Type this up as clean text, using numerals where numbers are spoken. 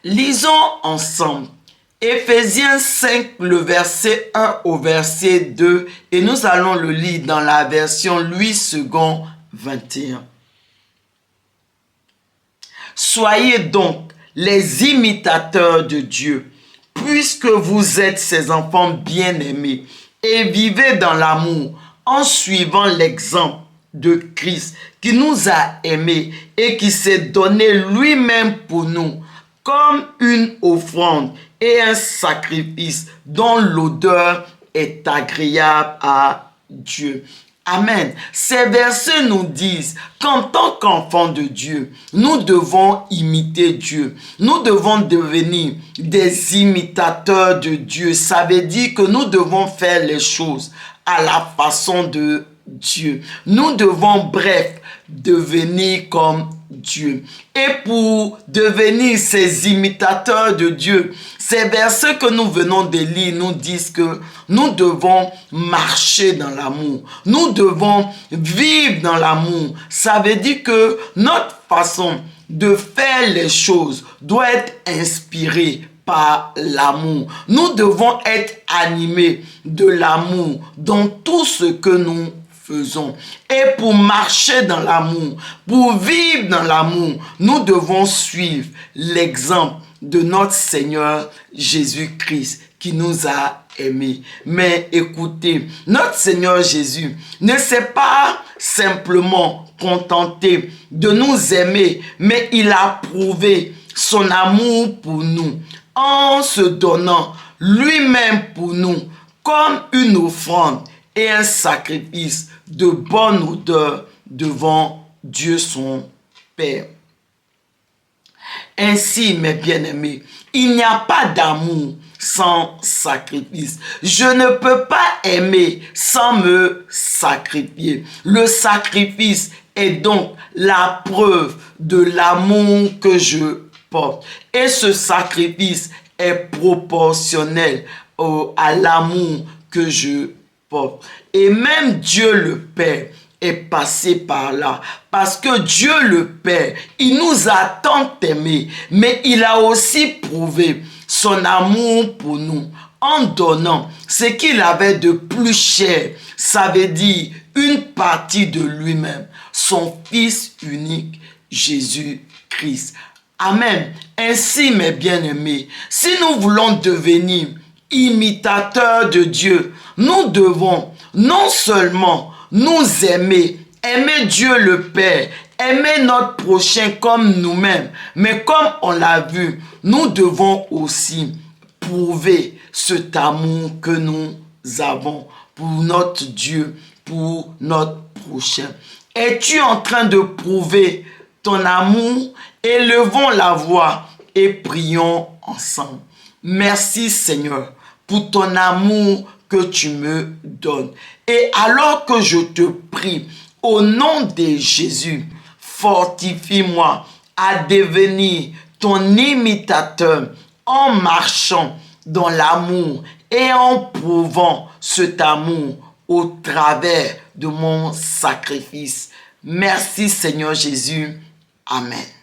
Lisons ensemble Éphésiens 5, le verset 1 au verset 2, et nous allons le lire dans la version Louis II 21. Soyez donc les imitateurs de Dieu, puisque vous êtes ses enfants bien-aimés, et vivez dans l'amour en suivant l'exemple de Christ qui nous a aimés et qui s'est donné lui-même pour nous comme une offrande et un sacrifice dont l'odeur est agréable à Dieu. Amen. Ces versets nous disent qu'en tant qu'enfants de Dieu, nous devons imiter Dieu. Nous devons devenir des imitateurs de Dieu. Ça veut dire que nous devons faire les choses à la façon de Dieu. Nous devons, bref, devenir comme Dieu. Et pour devenir ces imitateurs de Dieu, ces versets que nous venons de lire nous disent que nous devons marcher dans l'amour. Nous devons vivre dans l'amour. Ça veut dire que notre façon de faire les choses doit être inspirée par l'amour. Nous devons être animés de l'amour dans tout ce que nous faisons. Et pour marcher dans l'amour, pour vivre dans l'amour, nous devons suivre l'exemple de notre Seigneur Jésus-Christ qui nous a aimés. Mais écoutez, notre Seigneur Jésus ne s'est pas simplement contenté de nous aimer, mais il a prouvé son amour pour nous en se donnant lui-même pour nous comme une offrande et un sacrifice de bonne odeur devant Dieu son Père. Ainsi, mes bien-aimés, il n'y a pas d'amour sans sacrifice. Je ne peux pas aimer sans me sacrifier. Le sacrifice est donc la preuve de l'amour que je porte. Et ce sacrifice est proportionnel à l'amour que je porte. Et même Dieu le Père est passé par là. Parce que Dieu le Père, il nous a tant aimés, mais il a aussi prouvé son amour pour nous en donnant ce qu'il avait de plus cher. Ça veut dire une partie de lui-même, son Fils unique, Jésus-Christ. Amen. Ainsi, mes bien-aimés, si nous voulons devenir imitateurs de Dieu, nous devons non seulement nous aimer Dieu le Père, aimer notre prochain comme nous-mêmes, mais comme on l'a vu, nous devons aussi prouver cet amour que nous avons pour notre Dieu, pour notre prochain. Es-tu en train de prouver ton amour? Élevons la voix et prions ensemble. Merci Seigneur pour ton amour que tu me donnes. Et alors que je te prie, au nom de Jésus, fortifie-moi à devenir ton imitateur en marchant dans l'amour et en prouvant cet amour au travers de mon sacrifice. Merci Seigneur Jésus. Amen.